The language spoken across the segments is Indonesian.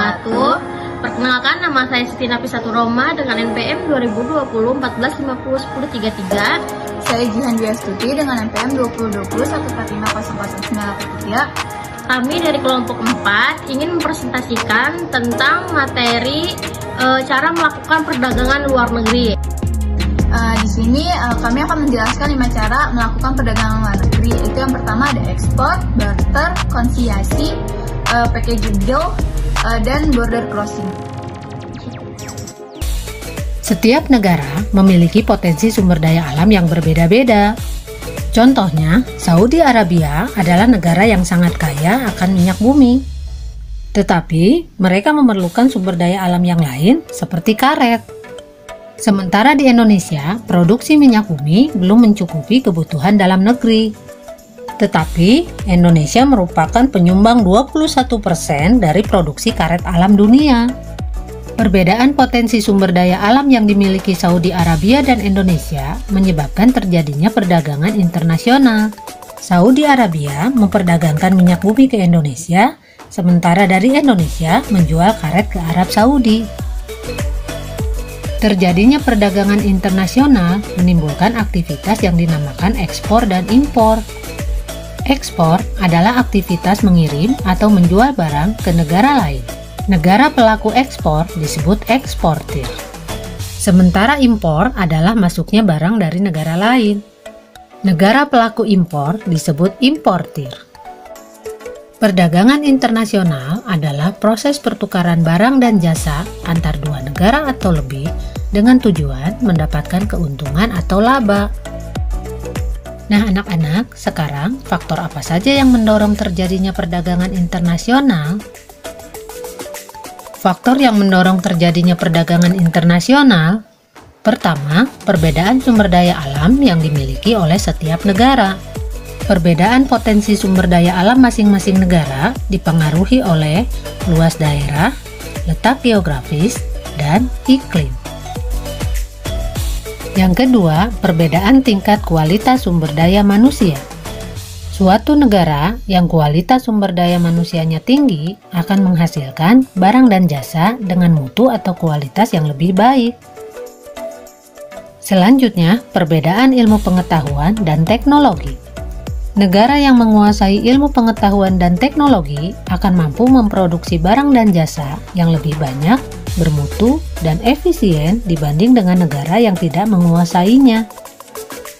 wabarakatuh. Perkenalkan, nama saya Siti Nafisah Roma dengan NPM 2020 1450 1033. Saya Jihan Diastuti dengan NPM 2020 1450093. Kami dari kelompok 4 ingin mempresentasikan tentang materi cara melakukan perdagangan luar negeri. Di sini kami akan menjelaskan 5 cara melakukan perdagangan luar negeri. Itu yang pertama ada ekspor, barter, konsiliasi, packaging deal, dan border crossing. Setiap negara memiliki potensi sumber daya alam yang berbeda-beda. Contohnya, Saudi Arabia adalah negara yang sangat kaya akan minyak bumi. Tetapi, mereka memerlukan sumber daya alam yang lain seperti karet. Sementara di Indonesia, produksi minyak bumi belum mencukupi kebutuhan dalam negeri. Tetapi, Indonesia merupakan penyumbang 21% dari produksi karet alam dunia. Perbedaan potensi sumber daya alam yang dimiliki Saudi Arabia dan Indonesia menyebabkan terjadinya perdagangan internasional. Saudi Arabia memperdagangkan minyak bumi ke Indonesia, sementara dari Indonesia menjual karet ke Arab Saudi. Terjadinya perdagangan internasional menimbulkan aktivitas yang dinamakan ekspor dan impor. Ekspor adalah aktivitas mengirim atau menjual barang ke negara lain. Negara pelaku ekspor disebut eksportir. Sementara impor adalah masuknya barang dari negara lain. Negara pelaku impor disebut importir. Perdagangan internasional adalah proses pertukaran barang dan jasa antar dua negara atau lebih dengan tujuan mendapatkan keuntungan atau laba. Nah anak-anak, sekarang faktor apa saja yang mendorong terjadinya perdagangan internasional? Faktor yang mendorong terjadinya perdagangan internasional, pertama, perbedaan sumber daya alam yang dimiliki oleh setiap negara. Perbedaan potensi sumber daya alam masing-masing negara dipengaruhi oleh luas daerah, letak geografis, dan iklim. Yang kedua, perbedaan tingkat kualitas sumber daya manusia. Suatu negara yang kualitas sumber daya manusianya tinggi akan menghasilkan barang dan jasa dengan mutu atau kualitas yang lebih baik. Selanjutnya, perbedaan ilmu pengetahuan dan teknologi. Negara yang menguasai ilmu pengetahuan dan teknologi akan mampu memproduksi barang dan jasa yang lebih banyak, bermutu, dan efisien dibanding dengan negara yang tidak menguasainya.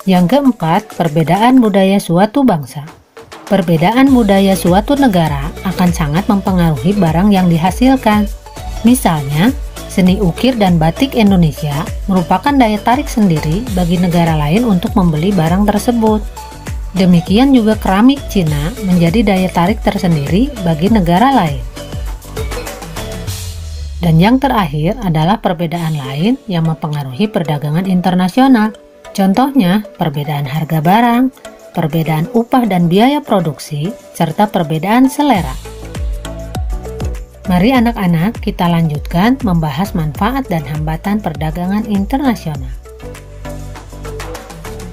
Yang keempat, perbedaan budaya suatu bangsa. Perbedaan budaya suatu negara akan sangat mempengaruhi barang yang dihasilkan. Misalnya, seni ukir dan batik Indonesia merupakan daya tarik sendiri bagi negara lain untuk membeli barang tersebut. Demikian juga keramik Cina menjadi daya tarik tersendiri bagi negara lain. Dan yang terakhir adalah perbedaan lain yang mempengaruhi perdagangan internasional. Contohnya, perbedaan harga barang, perbedaan upah dan biaya produksi, serta perbedaan selera. Mari anak-anak kita lanjutkan membahas manfaat dan hambatan perdagangan internasional.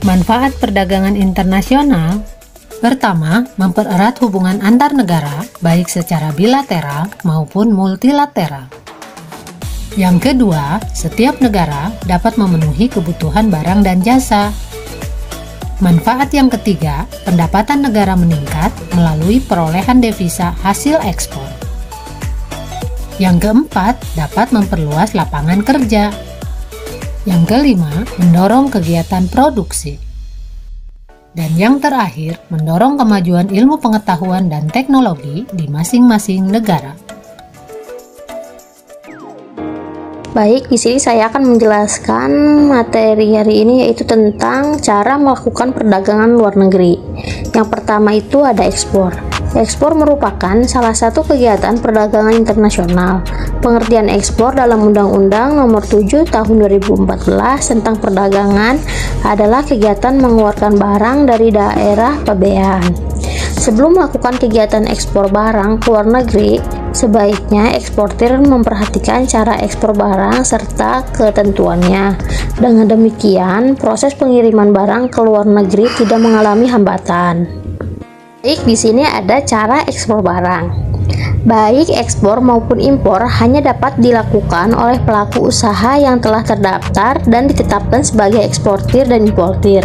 Manfaat perdagangan internasional, pertama, mempererat hubungan antar negara baik secara bilateral maupun multilateral. Yang kedua, setiap negara dapat memenuhi kebutuhan barang dan jasa. Manfaat yang ketiga, pendapatan negara meningkat melalui perolehan devisa hasil ekspor. Yang keempat, dapat memperluas lapangan kerja. Yang kelima, mendorong kegiatan produksi. Dan yang terakhir, mendorong kemajuan ilmu pengetahuan dan teknologi di masing-masing negara. Baik, di sini saya akan menjelaskan materi hari ini yaitu tentang cara melakukan perdagangan luar negeri. Yang pertama itu ada ekspor. Ekspor merupakan salah satu kegiatan perdagangan internasional. Pengertian ekspor dalam Undang-Undang Nomor 7 Tahun 2014 tentang perdagangan adalah kegiatan mengeluarkan barang dari daerah pabean. Sebelum melakukan kegiatan ekspor barang ke luar negeri, sebaiknya eksportir memperhatikan cara ekspor barang serta ketentuannya. Dengan demikian, proses pengiriman barang ke luar negeri tidak mengalami hambatan. Baik, di sini ada cara ekspor barang. Baik ekspor maupun impor hanya dapat dilakukan oleh pelaku usaha yang telah terdaftar dan ditetapkan sebagai eksportir dan importir.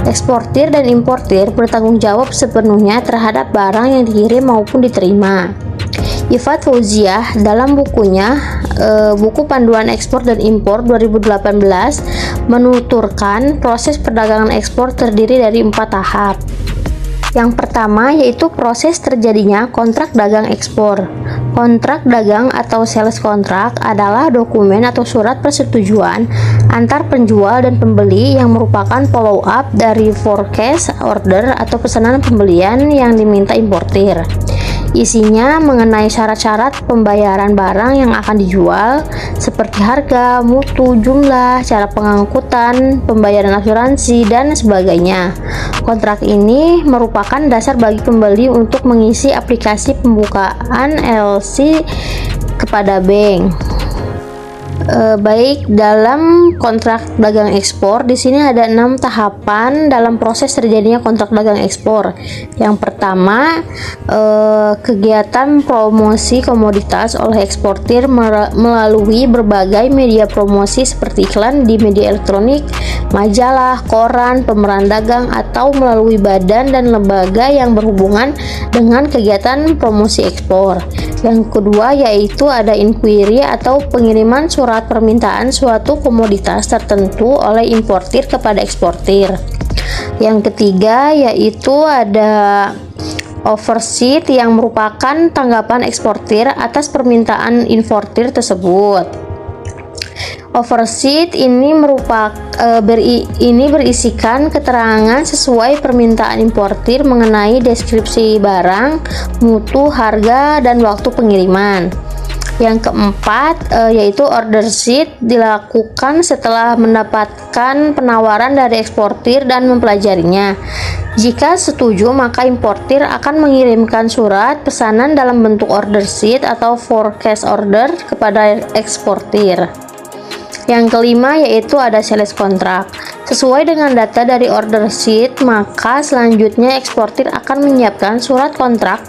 Eksportir dan importir bertanggung jawab sepenuhnya terhadap barang yang dikirim maupun diterima. Ifat Fauziah dalam bukunya Buku Panduan Ekspor dan Impor 2018 menuturkan proses perdagangan ekspor terdiri dari 4 tahap. Yang pertama yaitu proses terjadinya kontrak dagang ekspor. Kontrak dagang atau sales contract adalah dokumen atau surat persetujuan antar penjual dan pembeli yang merupakan follow up dari forecast order atau pesanan pembelian yang diminta importir. Isinya mengenai syarat-syarat pembayaran barang yang akan dijual seperti harga, mutu, jumlah, cara pengangkutan, pembayaran asuransi, dan sebagainya. Kontrak ini merupakan dasar bagi pembeli untuk mengisi aplikasi pembukaan LC kepada bank. Baik, dalam kontrak dagang ekspor di sini ada 6 tahapan dalam proses terjadinya kontrak dagang ekspor. Yang pertama, kegiatan promosi komoditas oleh eksportir melalui berbagai media promosi seperti iklan di media elektronik, majalah, koran, pemeran dagang, atau melalui badan dan lembaga yang berhubungan dengan kegiatan promosi ekspor. Yang kedua yaitu ada inquiry atau pengiriman surat permintaan suatu komoditas tertentu oleh importir kepada eksportir. Yang ketiga yaitu ada overseas yang merupakan tanggapan eksportir atas permintaan importir tersebut. Overseas ini berisikan keterangan sesuai permintaan importir mengenai deskripsi barang, mutu, harga, dan waktu pengiriman. Yang keempat yaitu order sheet dilakukan setelah mendapatkan penawaran dari eksportir dan mempelajarinya. Jika setuju, maka importir akan mengirimkan surat pesanan dalam bentuk order sheet atau forecast order kepada eksportir. Yang kelima yaitu ada sales contract. Sesuai dengan data dari order sheet, maka selanjutnya eksportir akan menyiapkan surat kontrak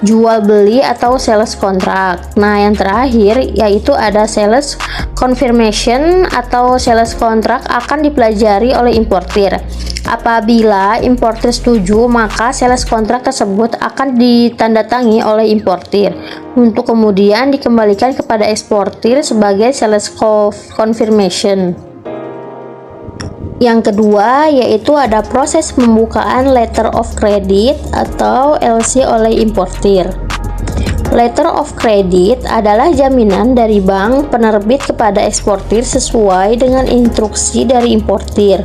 jual beli atau sales contract. Nah, yang terakhir yaitu ada sales confirmation atau sales contract akan dipelajari oleh importir. Apabila importir setuju, maka sales contract tersebut akan ditandatangani oleh importir untuk kemudian dikembalikan kepada eksportir sebagai sales confirmation. Yang kedua yaitu ada proses pembukaan letter of credit atau LC oleh importir. Letter of credit adalah jaminan dari bank penerbit kepada eksportir sesuai dengan instruksi dari importir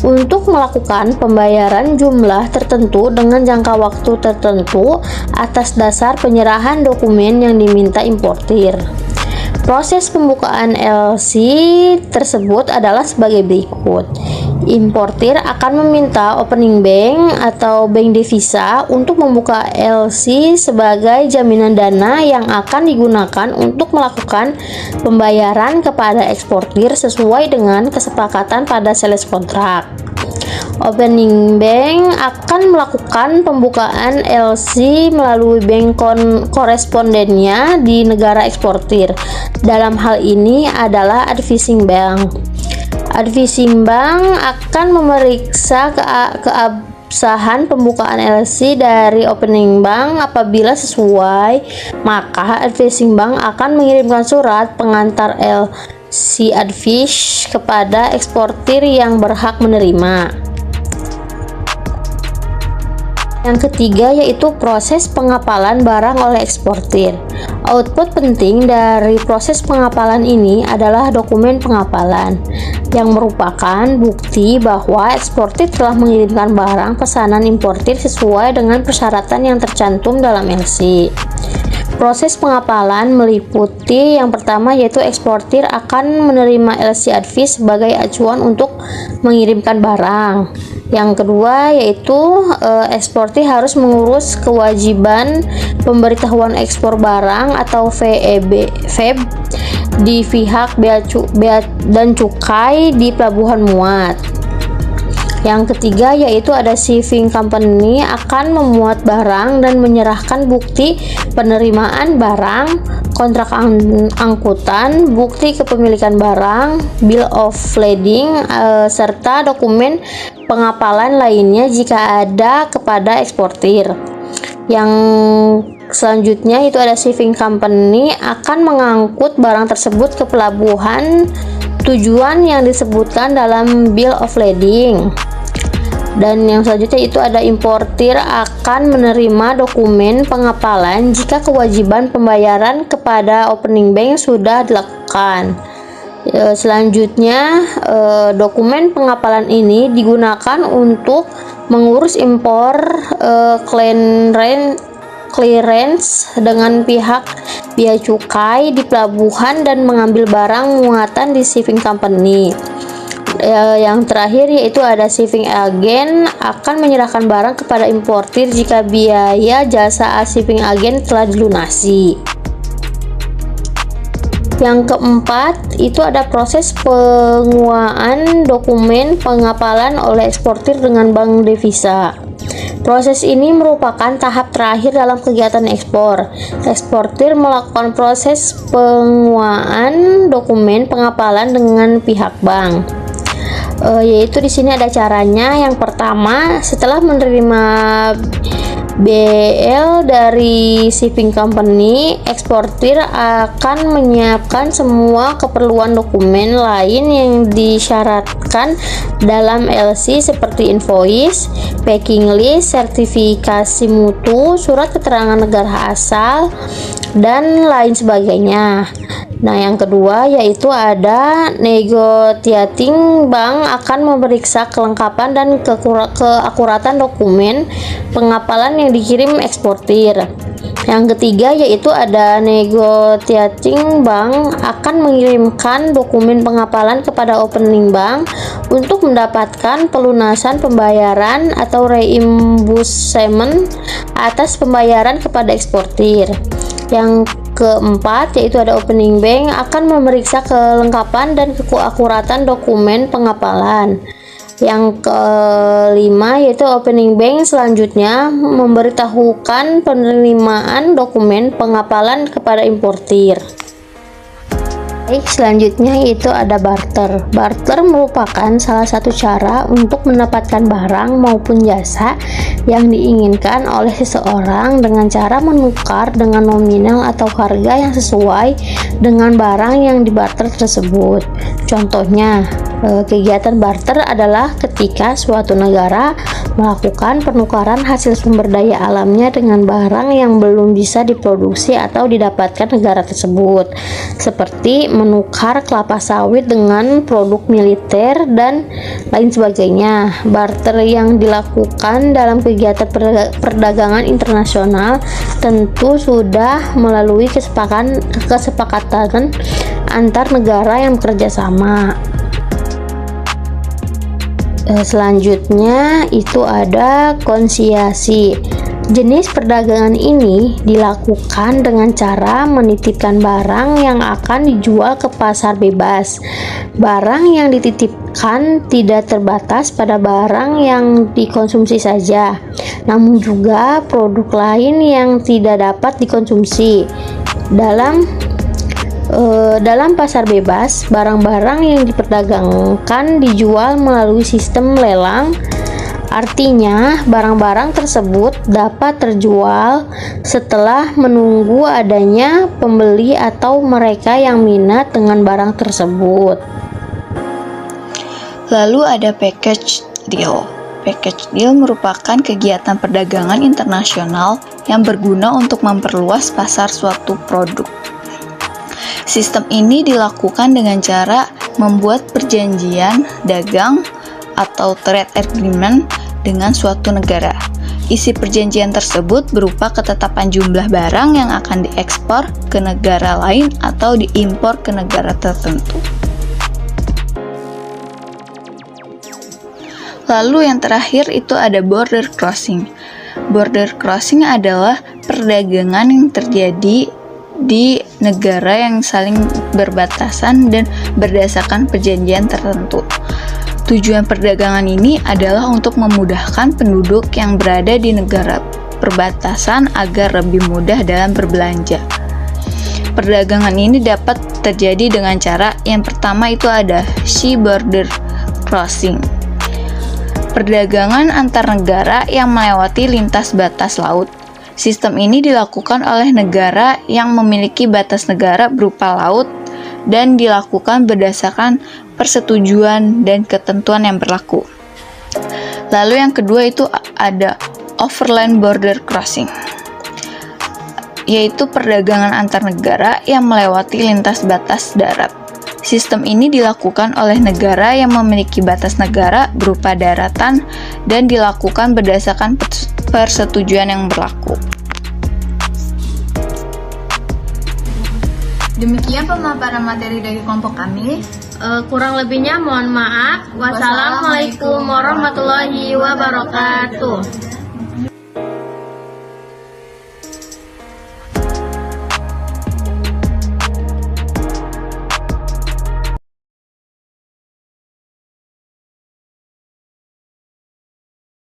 untuk melakukan pembayaran jumlah tertentu dengan jangka waktu tertentu atas dasar penyerahan dokumen yang diminta importir. Proses pembukaan LC tersebut adalah sebagai berikut. Importir akan meminta opening bank atau bank devisa untuk membuka LC sebagai jaminan dana yang akan digunakan untuk melakukan pembayaran kepada eksportir sesuai dengan kesepakatan pada sales contract. Opening bank akan melakukan pembukaan LC melalui bank korespondennya di negara eksportir. Dalam hal ini adalah advising bank. Advising bank akan memeriksa keabsahan pembukaan LC dari opening bank. Apabila sesuai, maka advising bank akan mengirimkan surat pengantar LC advice kepada eksportir yang berhak menerima. Yang ketiga yaitu proses pengapalan barang oleh eksportir. Output penting dari proses pengapalan ini adalah dokumen pengapalan yang merupakan bukti bahwa eksportir telah mengirimkan barang pesanan importir sesuai dengan persyaratan yang tercantum dalam LC. Proses pengapalan meliputi yang pertama yaitu eksportir akan menerima LC advice sebagai acuan untuk mengirimkan barang. Yang kedua yaitu eksportir harus mengurus kewajiban pemberitahuan ekspor barang atau VEB di pihak bea dan cukai di pelabuhan muat. Yang ketiga yaitu ada shipping company akan memuat barang dan menyerahkan bukti penerimaan barang, kontrak angkutan, bukti kepemilikan barang, bill of lading, serta dokumen pengapalan lainnya jika ada kepada eksportir. Yang selanjutnya itu ada shipping company akan mengangkut barang tersebut ke pelabuhan tujuan yang disebutkan dalam bill of lading. Dan yang selanjutnya itu ada importir akan menerima dokumen pengapalan jika kewajiban pembayaran kepada opening bank sudah dilakukan. Selanjutnya dokumen pengapalan ini digunakan untuk mengurus impor clearance dengan pihak bea cukai di pelabuhan dan mengambil barang muatan di shipping company. Yang terakhir yaitu ada shipping agent akan menyerahkan barang kepada importir jika biaya jasa shipping agent telah dilunasi. Yang keempat itu ada proses penguaan dokumen pengapalan oleh eksportir dengan bank devisa. Proses ini merupakan tahap terakhir dalam kegiatan ekspor. Eksportir melakukan proses penguaan dokumen pengapalan dengan pihak bank. Yaitu di sini ada caranya. Yang pertama, setelah menerima BL dari shipping company, eksportir akan menyiapkan semua keperluan dokumen lain yang disyaratkan dalam LC seperti invoice, packing list, sertifikasi mutu, surat keterangan negara asal, dan lain sebagainya. Nah, yang kedua yaitu ada negotiating bank akan memeriksa kelengkapan dan keakuratan dokumen pengapalan yang dikirim eksportir. Yang ketiga yaitu ada negotiating bank akan mengirimkan dokumen pengapalan kepada opening bank untuk mendapatkan pelunasan pembayaran atau reimbursement atas pembayaran kepada eksportir. Yang keempat yaitu ada opening bank akan memeriksa kelengkapan dan keakuratan dokumen pengapalan. Yang kelima yaitu opening bank selanjutnya memberitahukan penerimaan dokumen pengapalan kepada importir. Selanjutnya itu ada barter. Barter merupakan salah satu cara untuk mendapatkan barang maupun jasa yang diinginkan oleh seseorang dengan cara menukar dengan nominal atau harga yang sesuai dengan barang yang dibarter tersebut. Contohnya, kegiatan barter adalah ketika suatu negara melakukan penukaran hasil sumber daya alamnya dengan barang yang belum bisa diproduksi atau didapatkan negara tersebut, seperti menukar kelapa sawit dengan produk militer dan lain sebagainya. Barter yang dilakukan dalam kegiatan perdagangan internasional tentu sudah melalui kesepakatan antar negara yang bekerja sama. Selanjutnya itu ada konsiasi. Jenis perdagangan ini dilakukan dengan cara menitipkan barang yang akan dijual ke pasar bebas. Barang yang dititipkan tidak terbatas pada barang yang dikonsumsi saja, namun juga produk lain yang tidak dapat dikonsumsi. Dalam pasar bebas, barang-barang yang diperdagangkan dijual melalui sistem lelang. Artinya, barang-barang tersebut dapat terjual setelah menunggu adanya pembeli atau mereka yang minat dengan barang tersebut. Lalu ada package deal. Package deal merupakan kegiatan perdagangan internasional yang berguna untuk memperluas pasar suatu produk. Sistem ini dilakukan dengan cara membuat perjanjian dagang atau trade agreement dengan suatu negara. Isi perjanjian tersebut berupa ketetapan jumlah barang yang akan diekspor ke negara lain atau diimpor ke negara tertentu. Lalu yang terakhir itu ada border crossing. Border crossing adalah perdagangan yang terjadi di negara yang saling berbatasan dan berdasarkan perjanjian tertentu. Tujuan perdagangan ini adalah untuk memudahkan penduduk yang berada di negara perbatasan agar lebih mudah dalam berbelanja. Perdagangan ini dapat terjadi dengan cara yang pertama itu ada sea border crossing. Perdagangan antar negara yang melewati lintas batas laut. Sistem ini dilakukan oleh negara yang memiliki batas negara berupa laut dan dilakukan berdasarkan persetujuan dan ketentuan yang berlaku. Lalu yang kedua itu ada overland border crossing, yaitu perdagangan antar negara yang melewati lintas batas darat. Sistem ini dilakukan oleh negara yang memiliki batas negara berupa daratan dan dilakukan berdasarkan persetujuan yang berlaku. Demikian pemaparan materi dari kelompok kami. Kurang lebihnya mohon maaf. Wassalamualaikum warahmatullahi wabarakatuh.